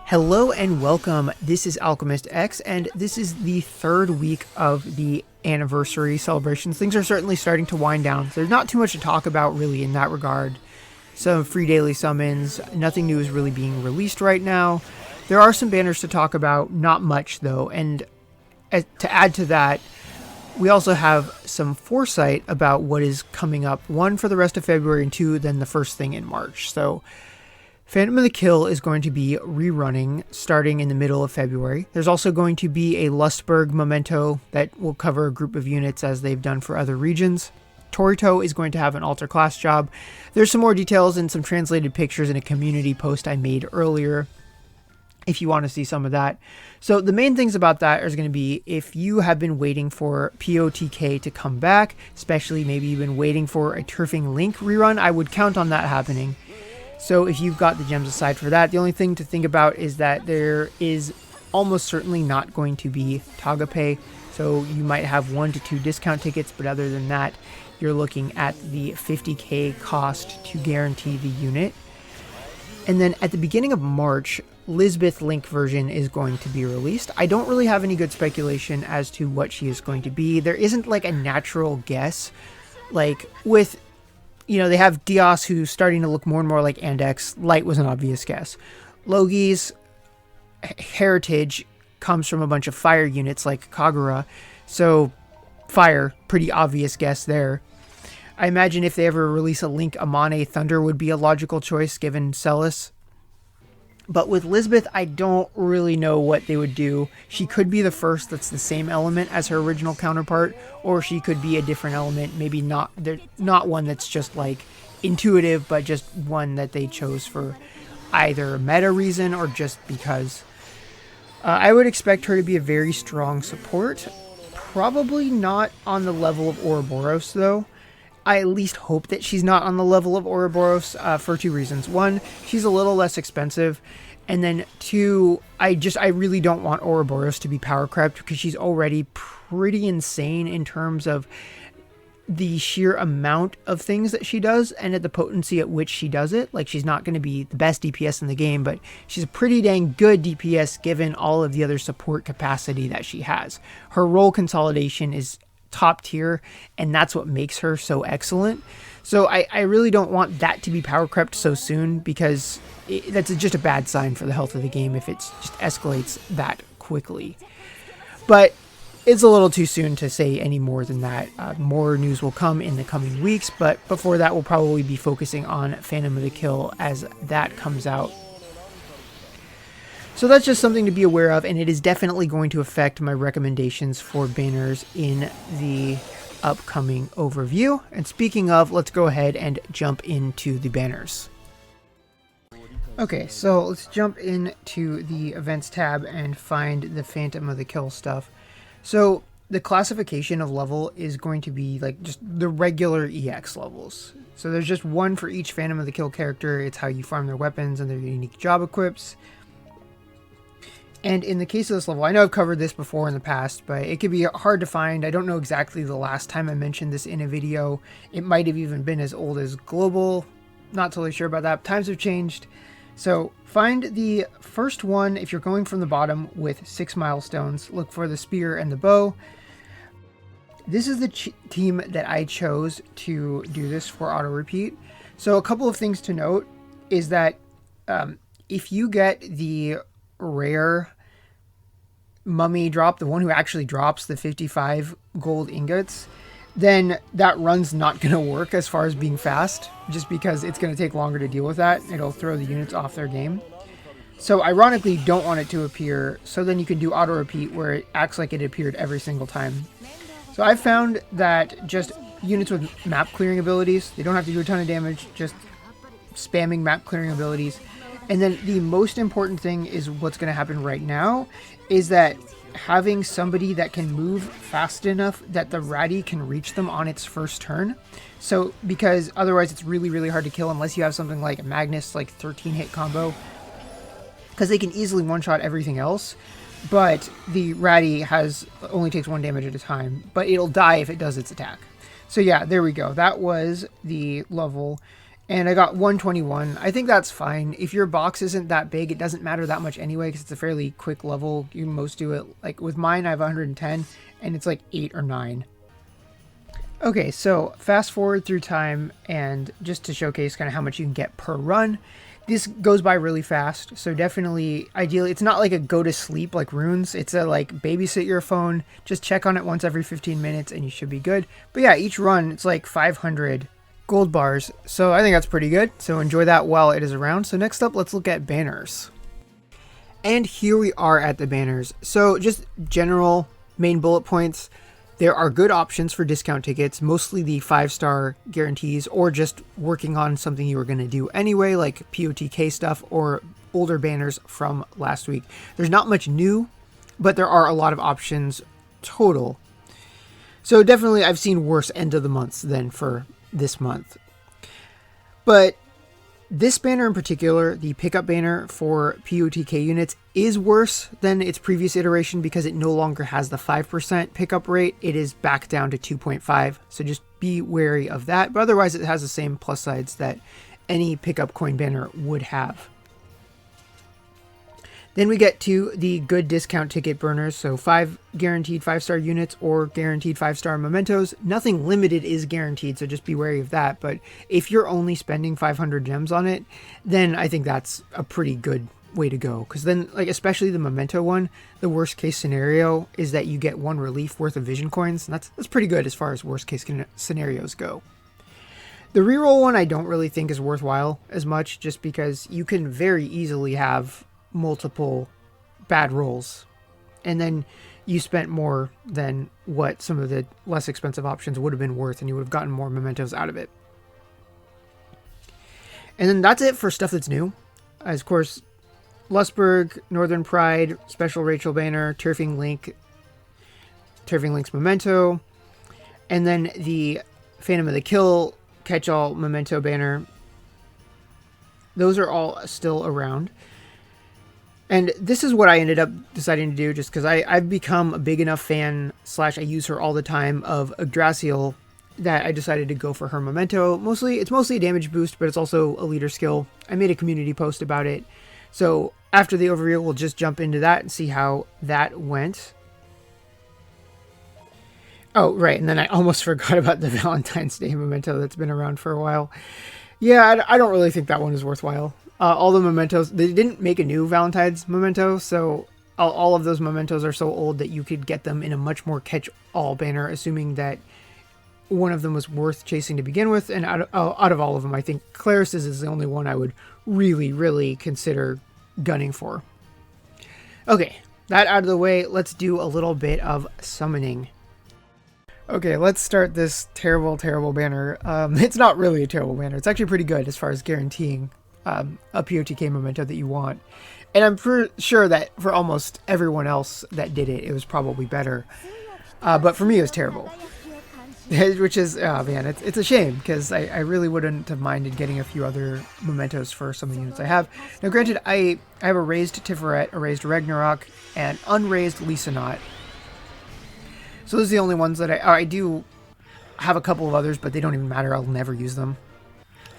Hello and welcome. This is Alchemist X, and this is the third week of the anniversary celebrations. Things are certainly starting to wind down. There's not too much to talk about really in that regard. Some free daily summons, nothing new is really being released right now. There are some banners to talk about, not much though, and to add to that, we also have some foresight about what is coming up. One for the rest of February and two then the first thing in March. So Phantom of the Kill is going to be rerunning starting in the middle of February. There's also going to be a Lustberg memento that will cover a group of units as they've done for other regions. Torito is going to have an alter class job. There's some more details and some translated pictures in a community post I made earlier if you want to see some of that. So the main things about that are going to be if you have been waiting for PotK to come back, especially maybe you've been waiting for a Turfing Link rerun, I would count on that happening. So if you've got the gems aside for that, the only thing to think about is that there is almost certainly not going to be TAGA pay. So you might have 1 to 2 discount tickets, but other than that, you're looking at the 50k cost to guarantee the unit. And then at the beginning of March, Lisbeth Link version is going to be released. I don't really have any good speculation as to what she is going to be. There isn't like a natural guess. Like with, they have Dios, who's starting to look more and more like Andex. Light was an obvious guess. Logi's heritage comes from a bunch of fire units like Kagura. So fire, pretty obvious guess there. I imagine if they ever release a Link Amane, Thunder would be a logical choice given Celis. But with Lisbeth, I don't really know what they would do. She could be the first that's the same element as her original counterpart, or she could be a different element, maybe not one that's just like intuitive, but just one that they chose for either meta reason or just because. I would expect her to be a very strong support. Probably not on the level of Ouroboros, though. I at least hope that she's not on the level of Ouroboros for two reasons. One, she's a little less expensive. And then two, I really don't want Ouroboros to be power crept because she's already pretty insane in terms of the sheer amount of things that she does and at the potency at which she does it. Like, she's not going to be the best DPS in the game, but she's a pretty dang good DPS given all of the other support capacity that she has. Her role consolidation is top tier, and that's what makes her so excellent. So I really don't want that to be power crept so soon, because that's just a bad sign for the health of the game if it just escalates that quickly. But it's a little too soon to say any more than that. More news will come in the coming weeks, but before that we'll probably be focusing on Phantom of the Kill as that comes out. So that's just something to be aware of, and it is definitely going to affect my recommendations for banners in the upcoming overview. And speaking of, let's go ahead and jump into the banners. Okay, so let's jump into the events tab and find the Phantom of the Kill stuff. So the classification of level is going to be like just the regular EX levels. So there's just one for each Phantom of the Kill character. It's how you farm their weapons and their unique job equips. And in the case of this level, I know I've covered this before in the past, but it could be hard to find. I don't know exactly the last time I mentioned this in a video. It might have even been as old as Global. Not totally sure about that. Times have changed. So find the first one if you're going from the bottom with 6 milestones. Look for the spear and the bow. This is the team that I chose to do this for auto repeat. So a couple of things to note is that if you get the rare mummy drop, the one who actually drops the 55 gold ingots, then that run's not going to work as far as being fast, just because it's going to take longer to deal with that. It'll throw the units off their game. So ironically, don't want it to appear, so then you can do auto repeat where it acts like it appeared every single time. So I found that just units with map clearing abilities, they don't have to do a ton of damage, just spamming map clearing abilities. And then the most important thing is what's going to happen right now is that having somebody that can move fast enough that the Ratty can reach them on its first turn. So because otherwise it's really, really hard to kill unless you have something like Magnus, like 13 hit combo, because they can easily one-shot everything else. But the Ratty only takes 1 damage at a time, but it'll die if it does its attack. So yeah, there we go. That was the level. And I got 121. I think that's fine. If your box isn't that big, it doesn't matter that much anyway, because it's a fairly quick level. You can most do it, like with mine, I have 110, and it's like 8 or 9. Okay, so fast forward through time, and just to showcase kind of how much you can get per run, this goes by really fast. So definitely, ideally, it's not like a go to sleep like runes. It's a like babysit your phone, just check on it once every 15 minutes, and you should be good. But yeah, each run, it's like 500 gold bars, so I think that's pretty good. So enjoy that while it is around. So next up, let's look at banners. And here we are at the banners. So just general main bullet points. There are good options for discount tickets, mostly the 5-star guarantees, or just working on something you were going to do anyway, like POTK stuff or older banners from last week. There's not much new, but there are a lot of options total. So definitely I've seen worse end of the months than for this month. But this banner in particular, the pickup banner for POTK units, is worse than its previous iteration because it no longer has the 5% pickup rate. It is back down to 2.5. So just be wary of that. But otherwise, it has the same plus sides that any pickup coin banner would have. Then we get to the good discount ticket burners. So 5 guaranteed 5-star units or guaranteed 5-star mementos. Nothing limited is guaranteed, so just be wary of that. But if you're only spending 500 gems on it, then I think that's a pretty good way to go. Because then, like, especially the memento one, the worst case scenario is that you get 1 relief worth of vision coins. And that's pretty good as far as worst case scenarios go. The reroll one I don't really think is worthwhile as much, just because you can very easily have multiple bad rolls, and then you spent more than what some of the less expensive options would have been worth, and you would have gotten more mementos out of it. And then that's it for stuff that's new. As of course, Lustberg, Northern Pride, Special Rachel banner, Turfing Link's memento, and then the Phantom of the Kill catch-all memento banner. Those are all still around. And this is what I ended up deciding to do, just because I've become a big enough fan / I use her all the time of Yggdrasil that I decided to go for her memento. It's mostly a damage boost, but it's also a leader skill. I made a community post about it. So after the overview, we'll just jump into that and see how that went. Oh, right. And then I almost forgot about the Valentine's Day memento that's been around for a while. Yeah, I don't really think that one is worthwhile. All the mementos, they didn't make a new Valentine's memento, so all of those mementos are so old that you could get them in a much more catch-all banner, assuming that one of them was worth chasing to begin with. And out of all of them, I think Claris's is the only one I would really, really consider gunning for. Okay, that out of the way, let's do a little bit of summoning. Okay, let's start this terrible, terrible banner. It's not really a terrible banner. It's actually pretty good as far as guaranteeing a POTK memento that you want. And I'm sure that for almost everyone else that did it, it was probably better. But for me, it was terrible. Which is, oh man, it's a shame, because I really wouldn't have minded getting a few other mementos for some of the units I have. Now granted, I have a raised Tiferet, a raised Ragnarok, and unraised Lysanot. So those are the only ones that I do have a couple of others, but they don't even matter. I'll never use them.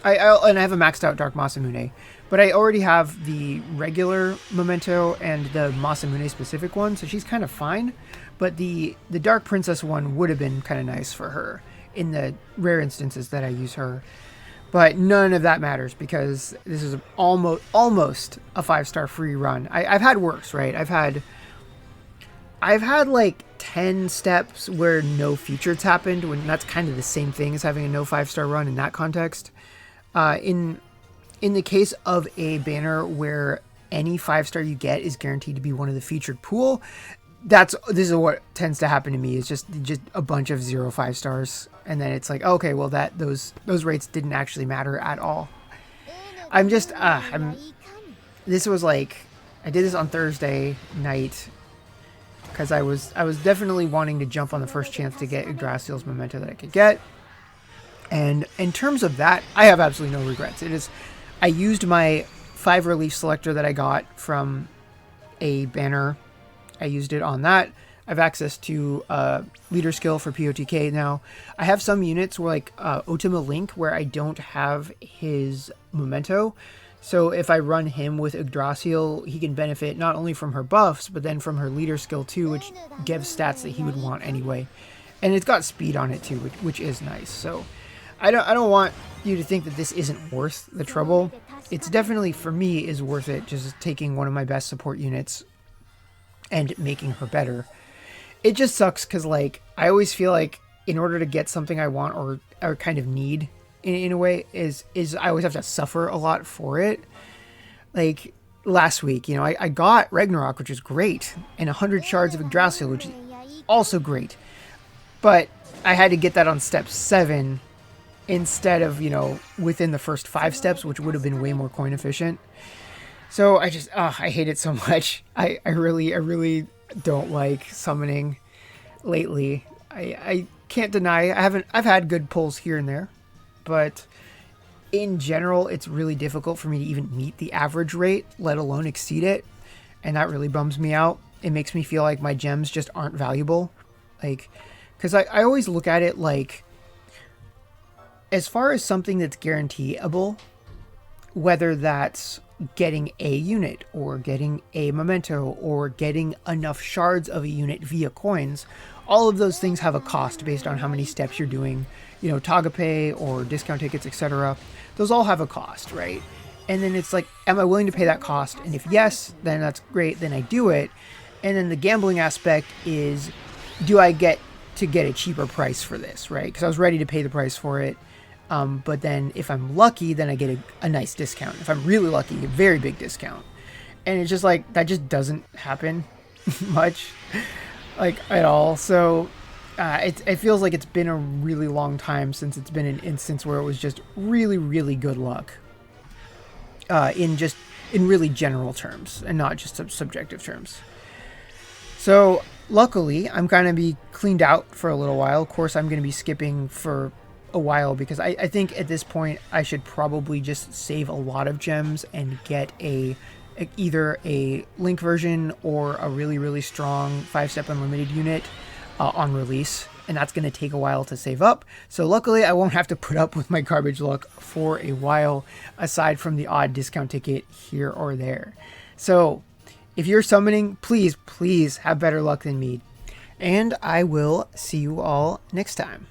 And I have a maxed out Dark Masamune, but I already have the regular memento and the Masamune specific one, so she's kind of fine. But the Dark Princess one would have been kind of nice for her in the rare instances that I use her. But none of that matters, because this is almost a 5-star free run. I've had worse, right? I've had like 10 steps where no features happened, when that's kind of the same thing as having a no 5-star run in that context. In the case of a banner where any 5-star you get is guaranteed to be one of the featured pool, this is what tends to happen to me. Is just a bunch of 0 5-stars, and then it's like, okay, well those rates didn't actually matter at all. This was like, I did this on Thursday night because I was definitely wanting to jump on the first chance to get Yggdrasil's memento that I could get. And in terms of that, I have absolutely no regrets. I used my 5 relief selector that I got from a banner. I used it on that. I have access to leader skill for POTK now. I have some units where like Ultima Link where I don't have his memento. So if I run him with Yggdrasil, he can benefit not only from her buffs, but then from her leader skill too, which gives stats that he would want anyway. And it's got speed on it too, which is nice. So I don't want you to think that this isn't worth the trouble. It's definitely, for me, is worth it, just taking one of my best support units and making her better. It just sucks because, like, I always feel like in order to get something I want or kind of need in a way is I always have to suffer a lot for it. Like last week, you know, I got Ragnarok, which is great, and 100 shards of Yggdrasil, which is also great. But I had to get that on step 7 instead of, you know, within the first 5 steps, which would have been way more coin efficient. So I just, I hate it so much. I really don't like summoning lately. I can't deny I've had good pulls here and there, but in general, it's really difficult for me to even meet the average rate, let alone exceed it. And that really bums me out. It makes me feel like my gems just aren't valuable. Like, because I always look at it like, as far as something that's guaranteeable, whether that's getting a unit or getting a memento or getting enough shards of a unit via coins, all of those things have a cost based on how many steps you're doing, you know, TAGA pay or discount tickets, etc. Those all have a cost, right? And then it's like, am I willing to pay that cost? And if yes, then that's great, then I do it. And then the gambling aspect is, do I get to get a cheaper price for this, right? Because I was ready to pay the price for it. But then if I'm lucky, then I get a nice discount. If I'm really lucky, a very big discount. And it's just like, that just doesn't happen much, like at all. So it feels like it's been a really long time since it's been an instance where it was just really good luck. In really general terms and not just subjective terms. So luckily, I'm going to be cleaned out for a little while. Of course, I'm going to be skipping for a while because I think at this point I should probably just save a lot of gems and get either a link version or a really strong 5-step unlimited unit on release, and that's going to take a while to save up. So luckily I won't have to put up with my garbage luck for a while, aside from the odd discount ticket here or there. So if you're summoning, please have better luck than me, and I will see you all next time.